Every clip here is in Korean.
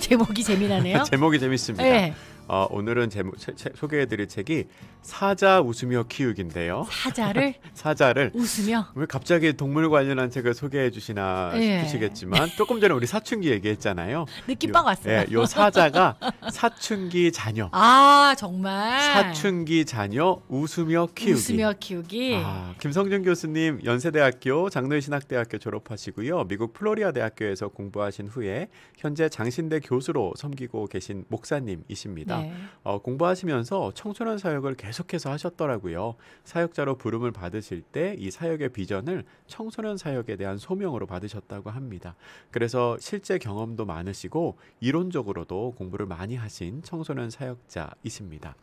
제목이 재미나네요. 제목이 재밌습니다. 네. 오늘은 소개해드릴 책이 사자 웃으며 키우기인데요. 사자를 웃으며? 왜 갑자기 동물 관련한 책을 소개해 주시나 싶으시겠지만 조금 전에 우리 사춘기 얘기했잖아요. 느낌 빡 왔어요. 요 사자가 사춘기 자녀. 아 정말. 사춘기 자녀 웃으며 키우기. 웃으며 키우기. 김성준 교수님 연세대학교 장로신학대학교 졸업하시고요. 미국 플로리다 대학교에서 공부하신 후에 현재 장신대 교수로 섬기고 계신 목사님이십니다. 네. 공부하시면서 청소년 사역을 계속해서 하셨더라고요. 사역자로 부름을 받으실 때 이 사역의 비전을 청소년 사역에 대한 소명으로 받으셨다고 합니다. 그래서 실제 경험도 많으시고 이론적으로도 공부를 많이 하신 청소년 사역자이십니다.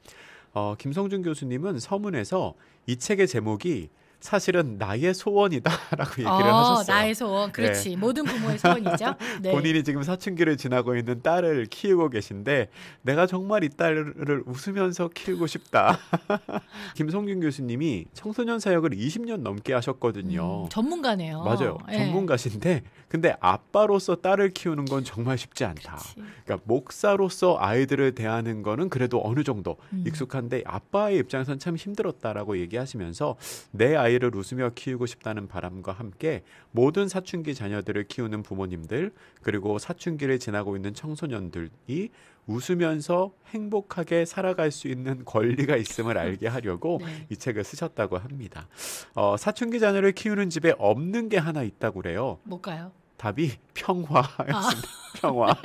김성준 교수님은 서문에서 이 책의 제목이 사실은 나의 소원이다라고 얘기를 하셨어요. 나의 소원, 그렇지. 네. 모든 부모의 소원이죠. 네. 본인이 지금 사춘기를 지나고 있는 딸을 키우고 계신데 내가 정말 이 딸을 웃으면서 키우고 싶다. 김성준 교수님이 청소년 사역을 20년 넘게 하셨거든요. 전문가네요. 맞아요. 네. 전문가신데 근데 아빠로서 딸을 키우는 건 정말 쉽지 않다. 그러니까 목사로서 아이들을 대하는 거는 그래도 어느 정도 익숙한데 아빠의 입장에서는 참 힘들었다라고 얘기하시면서 내 아이를 웃으며 키우고 싶다는 바람과 함께 모든 사춘기 자녀들을 키우는 부모님들 그리고 사춘기를 지나고 있는 청소년들이 웃으면서 행복하게 살아갈 수 있는 권리가 있음을 알게 하려고 네. 이 책을 쓰셨다고 합니다. 사춘기 자녀를 키우는 집에 없는 게 하나 있다고 그래요. 뭘까요? 답이 평화였습니다. 평화.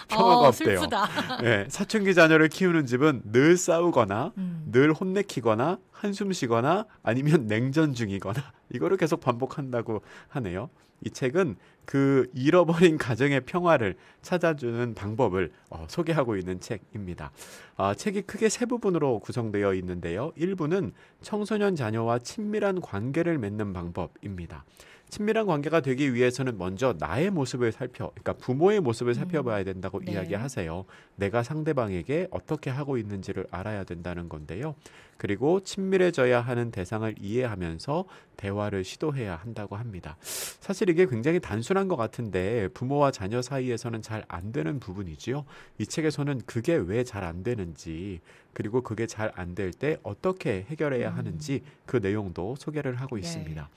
평화가 없대요. 슬프다. 네, 사춘기 자녀를 키우는 집은 늘 싸우거나 늘 혼내키거나 한숨 쉬거나 아니면 냉전 중이거나 이거를 계속 반복한다고 하네요. 이 책은 그 잃어버린 가정의 평화를 찾아주는 방법을 소개하고 있는 책입니다. 책이 크게 세 부분으로 구성되어 있는데요. 1부는 청소년 자녀와 친밀한 관계를 맺는 방법입니다. 친밀한 관계가 되기 위해서는 먼저 나의 모습을 그러니까 부모의 모습을 살펴봐야 된다고 네. 이야기하세요. 내가 상대방에게 어떻게 하고 있는지를 알아야 된다는 건데요. 그리고 친밀해져야 하는 대상을 이해하면서 대화를 시도해야 한다고 합니다. 사실 이게 굉장히 단순한 것 같은데 부모와 자녀 사이에서는 잘 안 되는 부분이지요. 이 책에서는 그게 왜 잘 안 되는지 그리고 그게 잘 안 될 때 어떻게 해결해야 하는지 그 내용도 소개를 하고 있습니다.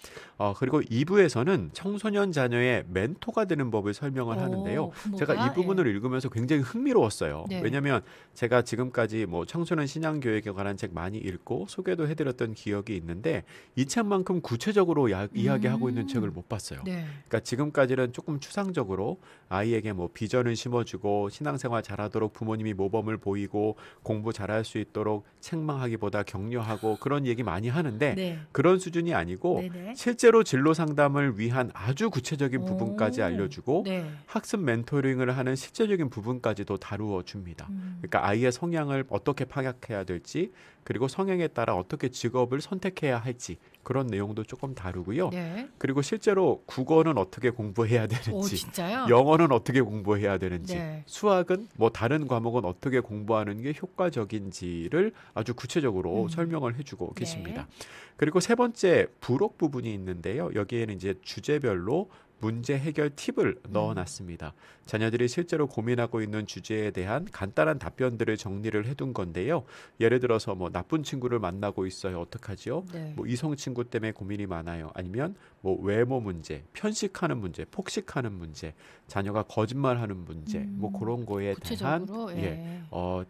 그리고 2부에서는 청소년 자녀의 멘토가 되는 법을 설명을 하는데요. 제가 이 부분을 읽으면서 굉장히 흥미로웠어요. 네. 왜냐하면 제가 지금까지 뭐 청소년 신앙교육에 관한 책 많이 읽고 소개도 해드렸던 기억이 있는데 이 책만큼 구체적으로 이야기하고 있는 책을 못 봤어요. 네. 그러니까 지금까지는 조금 추상적으로 아이에게 뭐 비전을 심어주고 신앙생활 잘하도록 부모님이 모범을 보이고 공부 잘할 수 있도록 책망하기보다 격려하고 그런 얘기 많이 하는데 네. 그런 수준이 아니고 네네. 실제로 진로 상담을 위한 아주 구체적인 부분까지 알려주고 네. 학습 멘토링을 하는 실제적인 부분까지도 다루어 줍니다. 그러니까 아이의 성향을 어떻게 파악해야 될지 그리고 성향에 따라 어떻게 직업을 선택해야 할지 그런 내용도 조금 다루고요. 네. 그리고 실제로 국어는 어떻게 공부해야 되는지, 영어는 어떻게 공부해야 되는지, 네. 수학은 뭐 다른 과목은 어떻게 공부하는 게 효과적인지를 아주 구체적으로 설명을 해주고 계십니다. 네. 그리고 세 번째 부록 부분이 있는데요. 여기에는 이제 주제별로 문제 해결 팁을 넣어놨습니다. 자녀들이 실제로 고민하고 있는 주제에 대한 간단한 답변들을 정리를 해둔 건데요. 예를 들어서 뭐 나쁜 친구를 만나고 있어요. 어떡하지요? 네. 뭐 이성 친구 때문에 고민이 많아요. 아니면 뭐 외모 문제, 편식하는 문제, 폭식하는 문제, 자녀가 거짓말하는 문제, 뭐 그런 거에 대한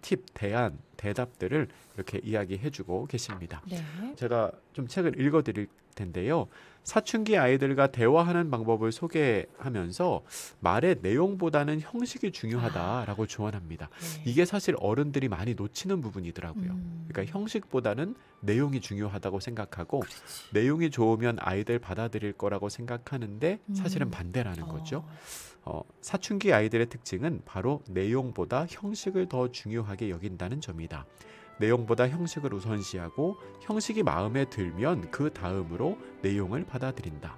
팁, 대안, 대답들을 이렇게 이야기해주고 계십니다. 네. 제가 좀 책을 읽어드릴 텐데요. 사춘기 아이들과 대화하는 방법을 소개하면서 말의 내용보다는 형식이 중요하다라고 조언합니다. 네. 이게 사실 어른들이 많이 놓치는 부분이더라고요. 그러니까 형식보다는 내용이 중요하다고 생각하고 그렇지. 내용이 좋으면 아이들 받아들일 거라고 생각하는데 사실은 반대라는 거죠. 사춘기 아이들의 특징은 바로 내용보다 형식을 더 중요하게 여긴다는 점이다. 내용보다 형식을 우선시하고 형식이 마음에 들면 그 다음으로 내용을 받아들인다.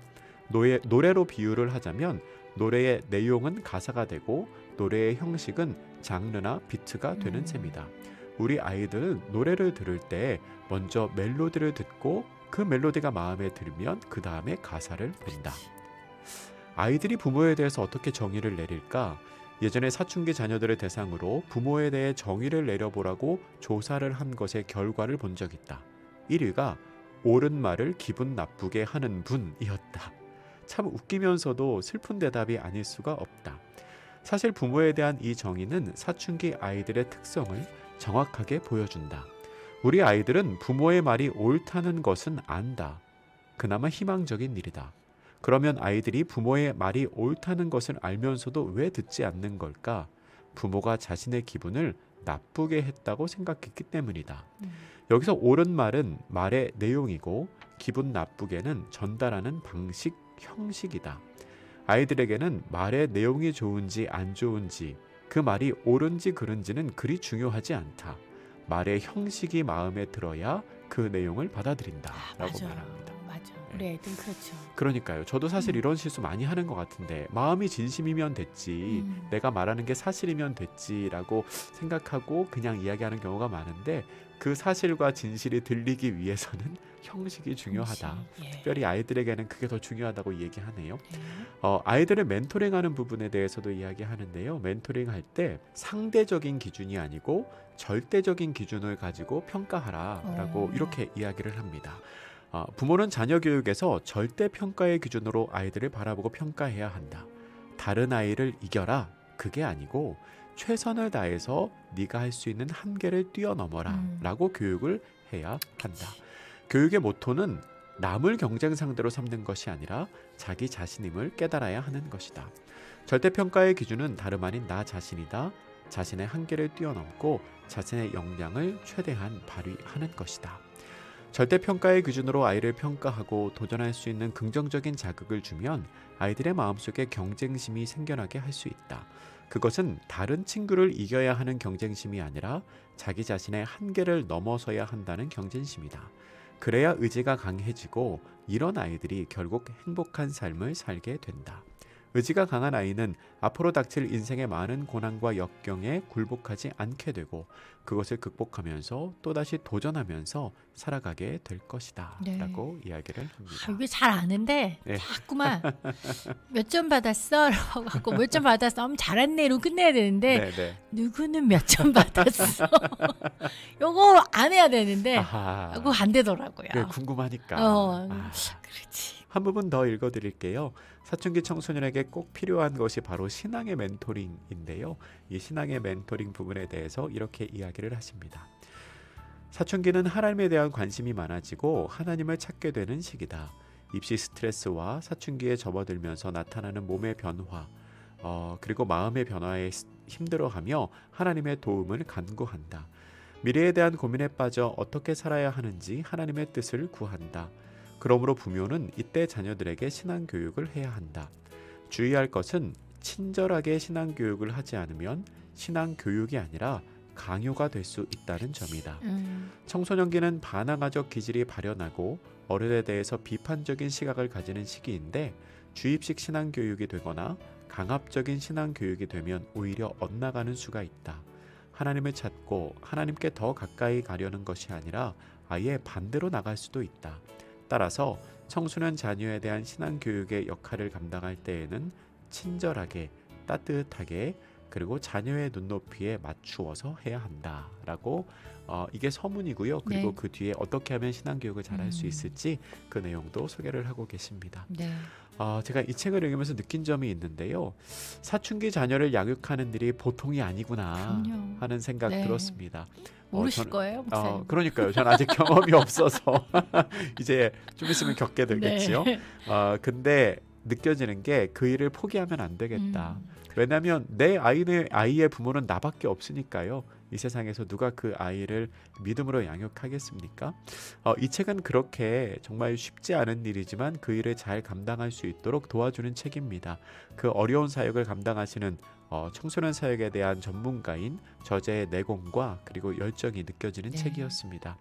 노래로 비유를 하자면 노래의 내용은 가사가 되고 노래의 형식은 장르나 비트가 되는 셈이다. 우리 아이들은 노래를 들을 때 먼저 멜로디를 듣고 그 멜로디가 마음에 들면 그 다음에 가사를 본다. 아이들이 부모에 대해서 어떻게 정의를 내릴까? 예전에 사춘기 자녀들의 대상으로 부모에 대해 정의를 내려보라고 조사를 한 것의 결과를 본 적 있다. 1위가 옳은 말을 기분 나쁘게 하는 분이었다. 참 웃기면서도 슬픈 대답이 아닐 수가 없다. 사실 부모에 대한 이 정의는 사춘기 아이들의 특성을 정확하게 보여준다. 우리 아이들은 부모의 말이 옳다는 것은 안다. 그나마 희망적인 일이다. 그러면 아이들이 부모의 말이 옳다는 것을 알면서도 왜 듣지 않는 걸까? 부모가 자신의 기분을 나쁘게 했다고 생각했기 때문이다. 여기서 옳은 말은 말의 내용이고 기분 나쁘게는 전달하는 방식, 형식이다. 아이들에게는 말의 내용이 좋은지 안 좋은지, 그 말이 옳은지 그른지는 그리 중요하지 않다. 말의 형식이 마음에 들어야 그 내용을 받아들인다 라고 말합니다. 맞아. 우리 애들 그렇죠. 그러니까요. 저도 사실 이런 실수 많이 하는 것 같은데 마음이 진심이면 됐지, 내가 말하는 게 사실이면 됐지라고 생각하고 그냥 이야기하는 경우가 많은데, 그 사실과 진실이 들리기 위해서는 형식이 중요하다. 예. 특별히 아이들에게는 그게 더 중요하다고 얘기하네요. 아이들을 멘토링하는 부분에 대해서도 이야기하는데요. 멘토링 할 때 상대적인 기준이 아니고 절대적인 기준을 가지고 평가하라라고 이렇게 이야기를 합니다. 부모는 자녀 교육에서 절대 평가의 기준으로 아이들을 바라보고 평가해야 한다. 다른 아이를 이겨라, 그게 아니고 최선을 다해서 네가 할 수 있는 한계를 뛰어넘어라 라고 교육을 해야 한다. 교육의 모토는 남을 경쟁 상대로 삼는 것이 아니라 자기 자신임을 깨달아야 하는 것이다. 절대평가의 기준은 다름 아닌 나 자신이다. 자신의 한계를 뛰어넘고 자신의 역량을 최대한 발휘하는 것이다. 절대평가의 기준으로 아이를 평가하고 도전할 수 있는 긍정적인 자극을 주면 아이들의 마음속에 경쟁심이 생겨나게 할 수 있다. 그것은 다른 친구를 이겨야 하는 경쟁심이 아니라 자기 자신의 한계를 넘어서야 한다는 경쟁심이다. 그래야 의지가 강해지고 이런 아이들이 결국 행복한 삶을 살게 된다. 의지가 강한 아이는 앞으로 닥칠 인생의 많은 고난과 역경에 굴복하지 않게 되고 그것을 극복하면서 또다시 도전하면서 살아가게 될 것이다. 네. 라고 이야기를 합니다. 이게 잘 아는데 네. 자꾸만 몇 점 받았어? 라고 몇 점 받았어? 잘했네 이러고 끝내야 되는데 네네. 누구는 몇 점 받았어? 요거 안 해야 되는데 아하. 그거 안 되더라고요. 그래, 궁금하니까. 그렇지. 한 부분 더 읽어드릴게요. 사춘기 청소년에게 꼭 필요한 것이 바로 신앙의 멘토링인데요. 이 신앙의 멘토링 부분에 대해서 이렇게 이야기를 하십니다. 사춘기는 하나님에 대한 관심이 많아지고 하나님을 찾게 되는 시기다. 입시 스트레스와 사춘기에 접어들면서 나타나는 몸의 변화, 그리고 마음의 변화에 힘들어하며 하나님의 도움을 간구한다. 미래에 대한 고민에 빠져 어떻게 살아야 하는지 하나님의 뜻을 구한다. 그러므로 부모는 이때 자녀들에게 신앙교육을 해야 한다. 주의할 것은 친절하게 신앙교육을 하지 않으면 신앙교육이 아니라 강요가 될 수 있다는 점이다. 청소년기는 반항아적 기질이 발현하고 어른에 대해서 비판적인 시각을 가지는 시기인데 주입식 신앙교육이 되거나 강압적인 신앙교육이 되면 오히려 엇나가는 수가 있다. 하나님을 찾고 하나님께 더 가까이 가려는 것이 아니라 아예 반대로 나갈 수도 있다. 따라서 청소년 자녀에 대한 신앙교육의 역할을 감당할 때에는 친절하게, 따뜻하게, 그리고 자녀의 눈높이에 맞추어서 해야 한다라고 이게 서문이고요. 그리고 네. 그 뒤에 어떻게 하면 신앙교육을 잘할 수 있을지 그 내용도 소개를 하고 계십니다. 네. 제가 이 책을 읽으면서 느낀 점이 있는데요. 사춘기 자녀를 양육하는 일이 보통이 아니구나 그럼요. 하는 생각 네. 들었습니다. 모르실 거예요, 목사님. 그러니까요. 전 아직 경험이 없어서 이제 좀 있으면 겪게 되겠지요. 네. 근데 느껴지는 게 그 일을 포기하면 안 되겠다. 왜냐하면 내 아이의 부모는 나밖에 없으니까요. 이 세상에서 누가 그 아이를 믿음으로 양육하겠습니까? 이 책은 그렇게 정말 쉽지 않은 일이지만 그 일을 잘 감당할 수 있도록 도와주는 책입니다. 그 어려운 사역을 감당하시는 청소년 사역에 대한 전문가인 저자의 내공과 그리고 열정이 느껴지는 네. 책이었습니다.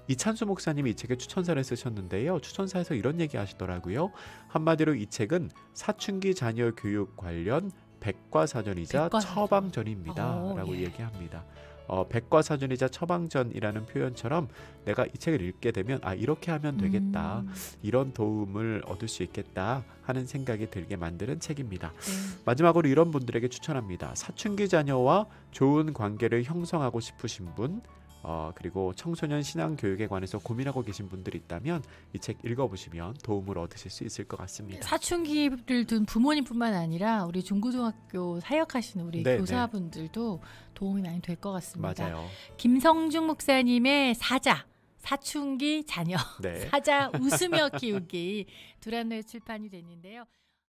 이찬수 목사님이 이 책에 추천사를 쓰셨는데요. 추천사에서 이런 얘기 하시더라고요. 한마디로 이 책은 사춘기 자녀 교육 관련 백과사전이자 백과사전. 처방전입니다. 라고 예. 얘기합니다. 백과사전이자 처방전이라는 표현처럼 내가 이 책을 읽게 되면 이렇게 하면 되겠다. 이런 도움을 얻을 수 있겠다 하는 생각이 들게 만드는 책입니다. 마지막으로 이런 분들에게 추천합니다. 사춘기 자녀와 좋은 관계를 형성하고 싶으신 분, 그리고 청소년 신앙 교육에 관해서 고민하고 계신 분들이 있다면 이 책 읽어보시면 도움을 얻으실 수 있을 것 같습니다. 사춘기를 둔 부모님뿐만 아니라 우리 중고등학교 사역하시는 우리 교사분들도 도움이 많이 될 것 같습니다. 맞아요. 김성중 목사님의 사춘기 자녀, 네. 사자 웃으며 키우기 두란노에 출판이 됐는데요.